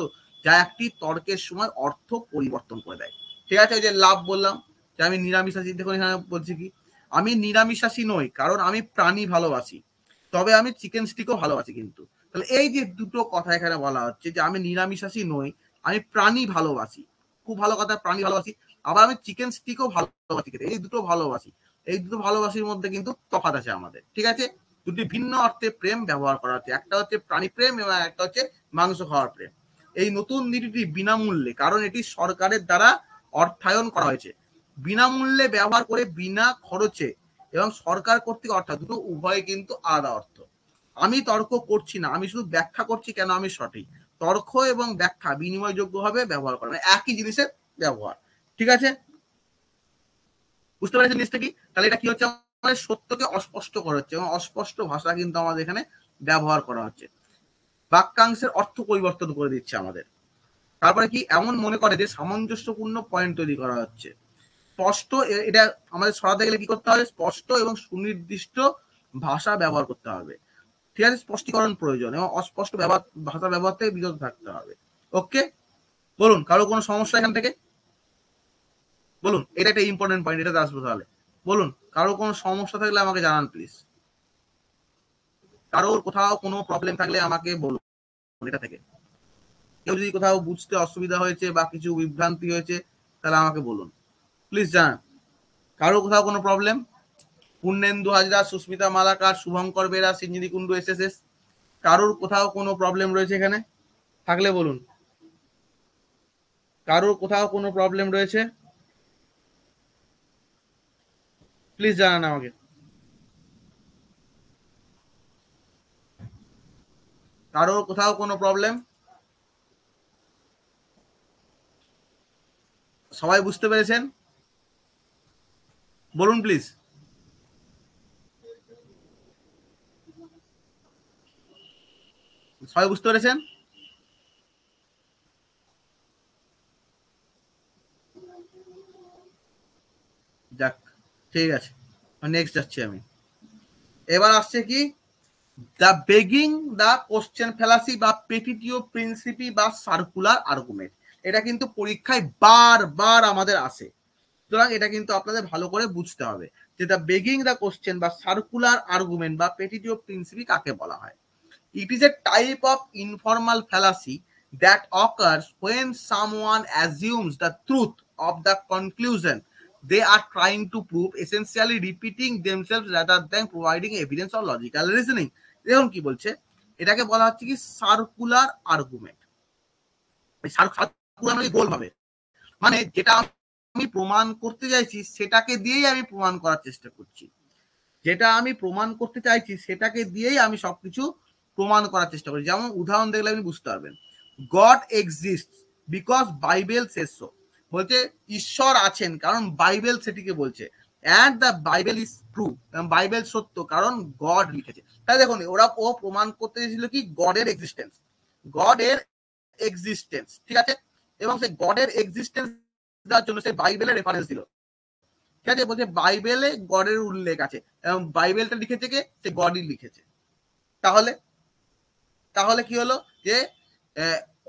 যা একটি তর্কের সময় অর্থ পরিবর্তন করে দেয়। ঠিক আছে, এই যে লাভ বললাম যে আমি নিরামিষাশী, দেখুন এখানে বলছি কি, আমি নিরামিষাশী নই কারণ আমি প্রাণী ভালোবাসি, তবে আমি চিকেন স্টিকও ভালোবাসি। কিন্তু তাহলে এই যে দুটো কথা এখানে বলা হচ্ছে যে আমি নিরামিষাশী নই, আমি প্রাণী ভালোবাসি, খুব ভালো কথা, প্রাণী ভালোবাসি, আবার আমি চিকেন স্টিকও ভালোবাসি খেতে, এই দুটো ভালোবাসি, এই দুটো ভালোবাসির মধ্যে কিন্তু তফাৎ আছে আমাদের। ঠিক আছে, দুটি ভিন্ন অর্থে প্রেম ব্যবহার করা হচ্ছে, একটা হচ্ছে প্রাণী প্রেম এবং একটা হচ্ছে মাংস খাওয়ার প্রেম। এই নতুন নীতিটি বিনামূল্যে, কারণ এটি সরকারের দ্বারা অর্থায়ন করা হয়েছে, বিনামূল্যে ব্যবহার করে বিনা খরচে এবং সরকার কর্তৃক অর্থাৎ দুটো উভয় কিন্তু আলাদা অর্থ। আমি তর্ক করছি না, আমি শুধু ব্যাখ্যা করছি কেন আমি সঠিক। তর্ক এবং ব্যাখ্যা বিনিময়যোগ্যভাবে ব্যবহার করা, মানে একই জিনিসের ব্যবহার। ঠিক আছে, বুঝতে পারছেন জিনিসটা কি? তাহলে এটা কি হচ্ছে, আমাদের সত্যকে অস্পষ্ট করা হচ্ছে এবং অস্পষ্ট ভাষা কিন্তু আমাদের এখানে ব্যবহার করা হচ্ছে, বাক্যাংশের অর্থ পরিবর্তন করে দিচ্ছে আমাদের। তারপরে কি, এমন মনে করে যে সামঞ্জস্যপূর্ণ পয়েন্ট তৈরি করা হচ্ছে। স্পষ্ট, এটা আমাদের সরাতে গেলে কি করতে হবে, স্পষ্ট এবং সুনির্দিষ্ট ভাষা ব্যবহার করতে হবে। ঠিক আছে, স্পষ্টীকরণ প্রয়োজন এবং অস্পষ্ট ভাষা ব্যবহার থেকে বিরত থাকতে হবে। ওকে, বলুন কারো কোনো সমস্যা এখান থেকে, বলুন, এটা একটা ইম্পর্টেন্ট পয়েন্ট, এটাতে আসবো তাহলে। বলুন কারো কোনো সমস্যা থাকলে আমাকে জানান প্লিজ, কারোর কোথাও কোনো প্রবলেম থাকলে আমাকে বলুন এটা থেকে। কেউ যদি কোথাও বুঝতে অসুবিধা হয়েছে বা কিছু বিভ্রান্তি হয়েছে তাহলে আমাকে বলুন প্লিজ, জানান। কারো কোথাও কোনো প্রবলেম, পূর্ণেন্দু হাজরা, সুস্মিতা মালাকার, শুভঙ্কর বেরা, সিঞ্জিনী কুন্ডু, এসএসএস, কারোর কোথাও কোনো প্রবলেম রয়েছে এখানে থাকলে বলুন। কারোর কোথাও কোনো প্রবলেম রয়েছে প্লিজ জানান আমাকে। কারোর কোথাও কোনো প্রবলেম, সবাই বুঝতে পেরেছেন বলুন প্লিজ। সবাই বুঝতে পেরেছেন? যাক, ঠিক আছে, নেক্সট যাচ্ছি আমি। এবার আসছে কি, the begging the question fallacy বা পেটিটিও প্রিন্সিপি বা সার্কুলার আর্গুমেন্ট। এটা কিন্তু পরীক্ষায় বারবার আমাদের আসে, সুতরাং এটা কিন্তু আপনাদের ভালো করে বুঝতে হবে যে দ্য বেগিং দ্য কোশ্চেন বা সার্কুলার আর্গুমেন্ট বা পেটিটিও প্রিন্সিপি কাকে বলা হয়। It is a type of informal fallacy that occurs when someone assumes the truth of the conclusion they are trying to prove, essentially repeating themselves rather than providing evidence or logical reasoning. দেখুন কি বলছে, এটাকে বলা হচ্ছে কি সার্কুলার আর্গুমেন্ট। সার্কুলার মানে গোল ভাবে, মানে যেটা আমি প্রমাণ করতে চাইছি সেটাকে দিয়েই আমি প্রমাণ করার চেষ্টা করছি, যেটা আমি প্রমাণ করতে চাইছি সেটাকে দিয়েই আমি সবকিছু প্রমাণ করার চেষ্টা করি। যেমন উদাহরণ দেখলে আপনি বুঝতে পারবেন, god exist because Bible Sage so, বলছে ঈশ্বর আছেন কারণ বাইবেল সেটিকে বলছে, and the Bible is true, Bible সত্য কারণ গড লিখেছে। তাই দেখুন ও প্রমাণ করতে চেয়েছিল কি গডের এক্সিস্টেন্স, গডের এক্সিস্টেন্স, ঠিক আছে, এবং সেই গডের এক্সিস্টেন্স দেওয়ার জন্য সে বাইবেলের রেফারেন্স দিল, ঠিক আছে, বলছে বাইবেলে গডের উল্লেখ আছে এবং বাইবেলটা লিখেছে কে, সে গডই লিখেছে। তাহলে তাহলে কি হলো যে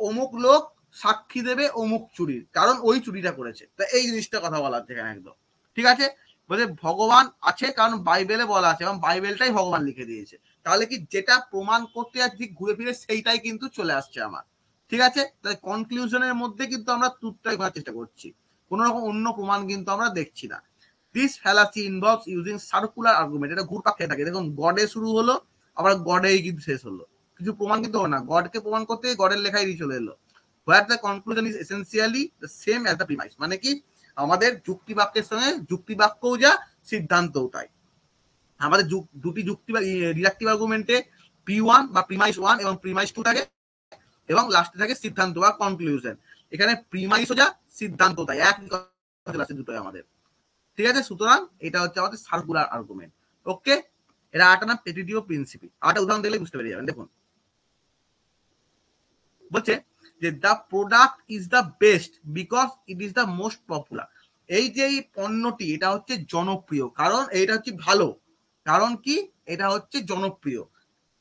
অমুক লোক সাক্ষী দেবে অমুক চুরির, কারণ ওই চুরিটা করেছে। তা এই জিনিসটা কথা বলা হচ্ছে এখানে একদম, ঠিক আছে, বলছে ভগবান আছে কারণ বাইবেলে বলা আছে এবং বাইবেলটাই ভগবান লিখে দিয়েছে। তাহলে কি যেটা প্রমাণ করতে যাচ্ছি ঘুরে ফিরে সেইটাই কিন্তু চলে আসছে আমার, ঠিক আছে। তাই কনক্লুশনের মধ্যে কিন্তু আমরা ট্রুথটাই করার চেষ্টা করছি, কোনো রকম অন্য প্রমাণ কিন্তু আমরা দেখছি না। This fallacy involves using circular argument, এটা ঘুরপাক খেয়ে থাকে। দেখুন গডে শুরু হলো আবার গডেই কিন্তু শেষ হলো, কিছু প্রমাণ কিন্তু হলো না, গডকে প্রমাণ করতে গডের লেখাই দিয়ে চলে এলো। Where the conclusion is essentially the same as the premise, মানে কি আমাদের যুক্তি বাক্যের সঙ্গে যুক্তি বাক্যও যা সিদ্ধান্তও তাই। আমাদের দুটি যুক্তি বা ডিডাকটিভ আর্গুমেন্টে P1 বা প্রিমাইস 1 এবং প্রিমাইস 2 থাকে এবং লাস্টে থাকে সিদ্ধান্ত বা কনক্লুশন। এখানে প্রিমাইসও যা সিদ্ধান্ত তাই, একই কথা আছে দুটোই আমাদের, ঠিক আছে। সুতরাং এটা হচ্ছে আমাদের সার্কুলার আর্গুমেন্ট। ওকে, এটা আটা না পেটিটিও প্রিন্সিপি। আটা উদাহরণ দিলে বুঝতে পেরে যাবেন। দেখুন বলছে যে the product is the best because it is the most popular, এই যে এই পণ্যটি এটা হচ্ছে জনপ্রিয় কারণ এটা হচ্ছে ভালো, কারণ কি এটা হচ্ছে জনপ্রিয়,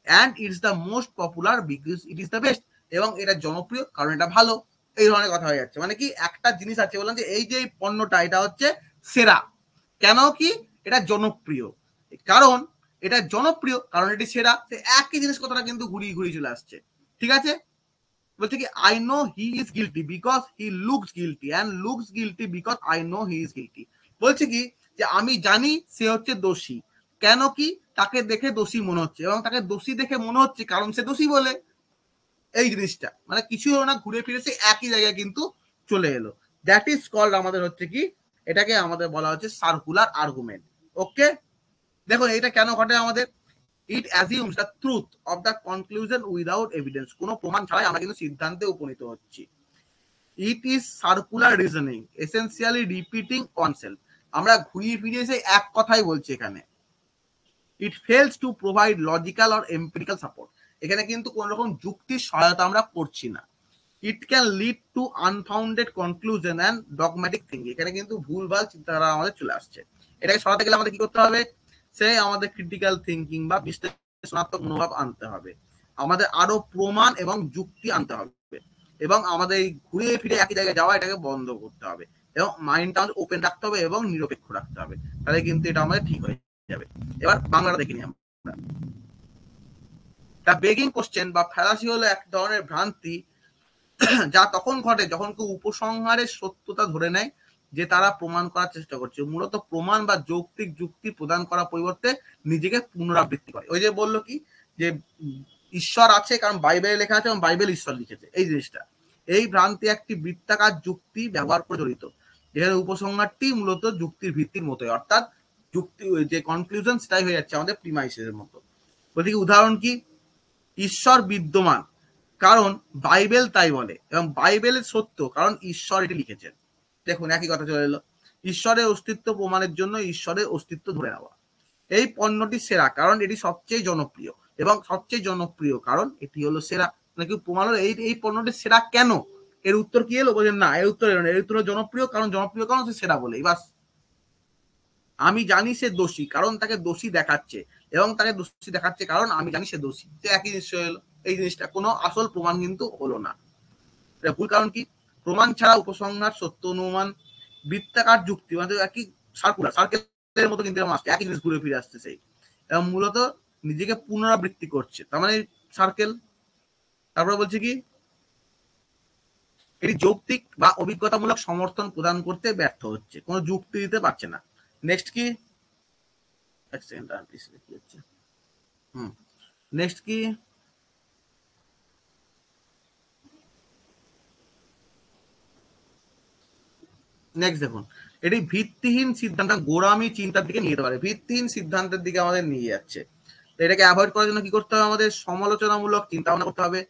and it's the most popular because it is the best, এবং এটা জনপ্রিয় কারণ এটা ভালো। এই ধরনের কথা হয়ে যাচ্ছে, মানে কি একটা জিনিস আছে বললাম যে এই যে পণ্যটা এটা হচ্ছে সেরা, কেন কি এটা জনপ্রিয়, কারণ এটা জনপ্রিয় কারণ এটি সেরা, একই জিনিস কথাটা কিন্তু ঘুরিয়ে ঘুরিয়ে চলে আসছে, ঠিক আছে। বলছে কি I know he is guilty because he looks guilty and looks guilty because I know he is guilty, বলছে কি যে আমি জানি সে হচ্ছে দোষী, কেন কি তাকে দেখে দোষী মনে হচ্ছে এবং তাকে দোষী দেখে মনে হচ্ছে কারণ সে দোষী বলে। এই জিনিসটা মানে কিছু হলো না, ঘুরে ফিরে সে একই জায়গায় কিন্তু চলে এলো। দ্যাট ইজ কল্ড আমাদের হচ্ছে কি, এটাকে আমাদের বলা হচ্ছে সার্কুলার আর্গুমেন্ট। ওকে, দেখুন এটা কেন ঘটে আমাদের, it assumes the truth of the conclusion without evidence, কোনো প্রমাণ ছাড়াই আমরা কিন্তু সিদ্ধান্তে উপনীত হচ্ছি। It is circular reasoning essentially repeating concept, আমরা ঘুরিয়ে ফিরিয়ে সেই এক কথাই বলছি এখানে। It fails to provide logical or empirical support, এখানে কিন্তু কোন রকম যুক্তির সহায়তা আমরা করছি না। It can lead to unfounded conclusion and dogmatic thinking, এখানে কিন্তু ভুলভাল চিন্তাধারা আমাদের চলে আসছে। এটাকে সরাতে গেলে আমাদের কি করতে হবে, সে আমাদের ক্রিটিক্যাল থিঙ্কিং বা বিশ্লেষণাত্মক মনোভাব আনতে হবে, আমাদের আরো প্রমাণ এবং যুক্তি আনতে হবে, এবং আমাদের এই ঘুরে ফিরে একই জায়গায় যাওয়া এটাকে বন্ধ করতে হবে, এবং মাইন্ডটা ওপেন রাখতে হবে এবং নিরপেক্ষ রাখতে হবে, তাহলে কিন্তু এটা আমাদের ঠিক হয়ে যাবে। এবার বাংলাটা দেখে নিই আমরা। দ্য বেগিং কোশ্চেন বা ফ্যালাসি হলো এক ধরনের ভ্রান্তি যা তখন ঘটে যখন কেউ উপসংহারের সত্যতা ধরে নেয় যে তারা প্রমাণ করার চেষ্টা করছে, মূলত প্রমাণ বা যৌক্তিক যুক্তি প্রদান করার পরিবর্তে নিজেকে পুনরাবৃত্তি করে। ওই যে বললো কি যে ঈশ্বর আছে কারণ বাইবেলে লেখা আছে এবং বাইবেল ঈশ্বর লিখেছে, এই জিনিসটা, এই ভ্রান্তি একটি বৃত্তাকার যুক্তি ব্যবহার করে জড়িত, যেখানে উপসংহারটি মূলত যুক্তির ভিত্তির মতোই, অর্থাৎ যুক্তি যে কনক্লুশন সেটাই হয়ে যাচ্ছে আমাদের প্রিমাইসের মতো। বলছি কি উদাহরণ কি, ঈশ্বর বিদ্যমান কারণ বাইবেল তাই বলে এবং বাইবেলের সত্য কারণ ঈশ্বর এটি লিখেছেন। দেখুন একই কথা চলে এলো। ঈশ্বরের অস্তিত্ব প্রমাণের জন্য ঈশ্বরের অস্তিত্ব ধরে নেওয়া, এই পণ্যটি সেরা কারণ এটি সবচেয়ে জনপ্রিয় এবং সবচেয়ে জনপ্রিয় কারণ এটি হলো সেরা, নাকি প্রমাণ হলো এই পণ্যটি সেরা কেন, এর উত্তর কি এলো, বলছেন না এর উত্তর এলো না, এর উত্তর জনপ্রিয় কারণ সে সেরা বলে। বাস, আমি জানি সে দোষী কারণ তাকে দোষী দেখাচ্ছে এবং তাকে দোষী দেখাচ্ছে কারণ আমি জানি সে দোষী, সে একই জিনিস হলো। এই জিনিসটা কোনো আসল প্রমাণ কিন্তু হলো না। এটা ভুল কারণ কি, প্রমাণ ছাড়া উপসংহার সত্য অনুমান বৃত্তাকার যুক্তি মানে একই সার্কেলের মতো কিন্তু আসছে, একই জিনিস ঘুরে ফিরে আসছে সেই, এবং মূলত নিজেকে পুনরাবৃত্তি করছে, তার মানে সার্কেল। তারপরে বলছে কি এটি যৌক্তিক বা অভিজ্ঞতামূলক সমর্থন প্রদান করতে ব্যর্থ হচ্ছে, কোনো যুক্তি দিতে পারছে না। নেক্সট কি, নেক্সট কি, নেক্সট দেখুন, এটি ভিত্তিহীন সিদ্ধান্ত, গোড়ামি চিন্তার দিকে নিয়ে যেতে পারে, ভিত্তিহীন সিদ্ধান্তের দিকে আমাদের নিয়ে যাচ্ছে। এটাকে অ্যাভয়েড করার জন্য কি করতে হবে, আমাদের সমালোচনামূলক চিন্তা ভাবনা করতে হবে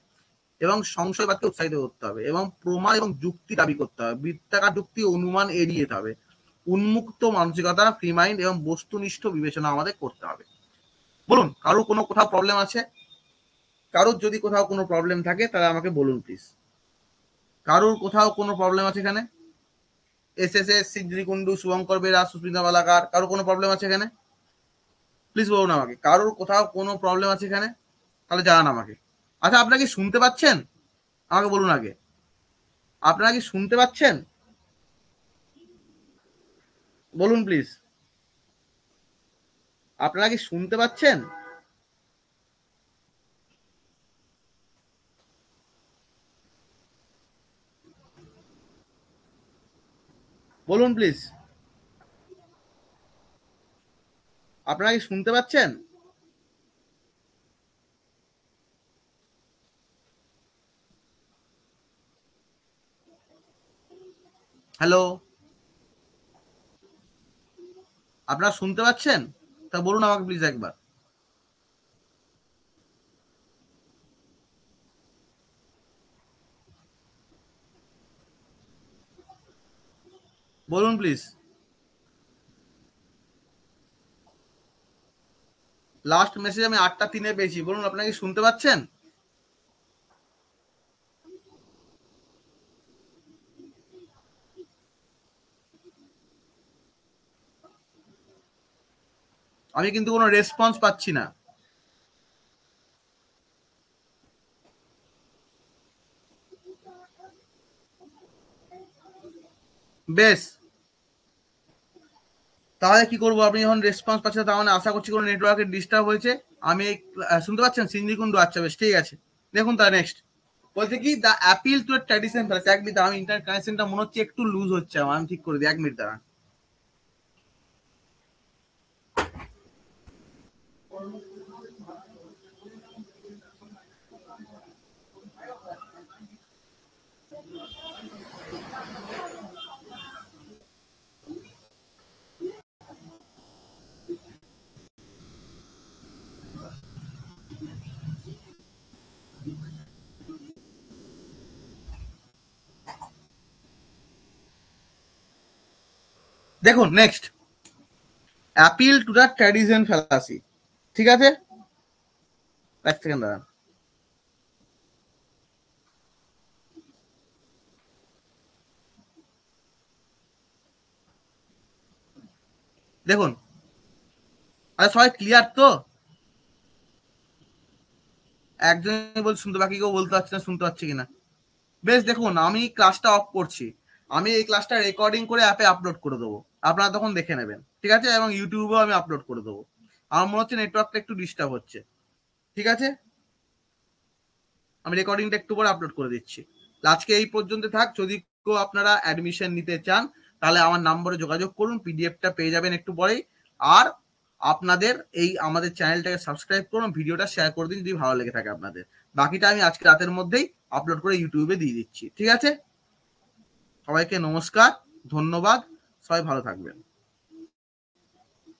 এবং সংশয়বাদকে উৎসাহিত করতে হবে এবং প্রমাণ এবং যুক্তি দাবি করতে হবে, বৃত্তাকার যুক্তি অনুমান এড়িয়ে যেতে হবে, উন্মুক্ত মানসিকতা, ফ্রি মাইন্ড এবং বস্তুনিষ্ঠ বিবেচনা আমাদের করতে হবে। বলুন, কারোর কোনো কোথাও প্রবলেম আছে? কারোর যদি কোথাও কোনো প্রবলেম থাকে তাহলে আমাকে বলুন প্লিজ। কারোর কোথাও কোনো প্রবলেম আছে এখানে? এসএসএস, সিদ্রি কুন্ডু, শুভঙ্কর বেরা, সুস্মিতা বালাকার, কারোর কোনো প্রবলেম আছে এখানে? প্লিজ বলুন আমাকে, কারোর কোথাও কোনো প্রবলেম আছে এখানে? তাহলে জানান আমাকে। আচ্ছা, আপনারা কি শুনতে পাচ্ছেন? আমাকে বলুন আগে, আপনারা কি শুনতে পাচ্ছেন? বলুন প্লিজ, আপনারা কি শুনতে পাচ্ছেন? বলুন প্লিজ, আপনারা কি শুনতে পাচ্ছেন? হ্যালো, আপনারা শুনতে পাচ্ছেন? তা বলুন আমাকে প্লিজ একবার। বলুন প্লিজ। লাস্ট মেসেজ আমি 8:03 পেয়েছি, বলুন আপনারা কি শুনতে পাচ্ছেন? আমি কিন্তু কোনো রেসপন্স পাচ্ছি না। বেশ, তাহলে কি করবো, আপনি যখন রেসপন্স পাচ্ছেন তার মানে আশা করছি কোনো নেটওয়ার্কের ডিস্টার্ব হয়েছে। আমি শুনতে পাচ্ছেন সিন্দি কুন্ডু? আচ্ছা বেশ, ঠিক আছে। দেখুন তার নেক্সট বলছে কি, দ্য অ্যাপিল টু ট্র্যাডিশন ফেলাস। এক মিনিট, আমি ইন্টারনেট কানেকশনটা মনে হচ্ছে একটু লুজ হচ্ছে আমার, আমি ঠিক করে দিই, 1 মিনিট দাঁড়ান। দেখুন next, appeal to the tradition fallacy. ঠিক আছে, 1 সেকেন্ড দাঁড়ান। দেখুন, আরে সবাই ক্লিয়ার তো? একজনই বলছে শুনতে, বাকি কেউ বলতে পারছে না শুনতে পাচ্ছে কিনা। বেশ, দেখুন আমি ক্লাসটা অফ করছি, আমি এই ক্লাসটা রেকর্ডিং করে অ্যাপে আপলোড করে দেবো, আপনারা তখন দেখে নেবেন, ঠিক আছে? এবং ইউটিউবেও আমি আপলোড করে দেবো। আমার মনে হচ্ছে নেটওয়ার্কটা একটু ডিস্টার্ব হচ্ছে, ঠিক আছে? আমি রেকর্ডিংটা একটু পরে আপলোড করে দিচ্ছি। আজকে এই পর্যন্ত থাক। যদি কেউ আপনারা অ্যাডমিশন নিতে চান তাহলে আমার নম্বরে যোগাযোগ করুন, পিডিএফটা পেয়ে যাবেন একটু পরেই। আর আপনাদের এই আমাদের চ্যানেলটাকে সাবস্ক্রাইব করুন, ভিডিওটা শেয়ার করে দিন যদি ভালো লেগে থাকে আপনাদের। বাকিটা আমি আজকে রাতের মধ্যেই আপলোড করে ইউটিউবে দিয়ে দিচ্ছি, ঠিক আছে? সবাইকে নমস্কার, ধন্যবাদ, সবাই ভালো থাকবেন।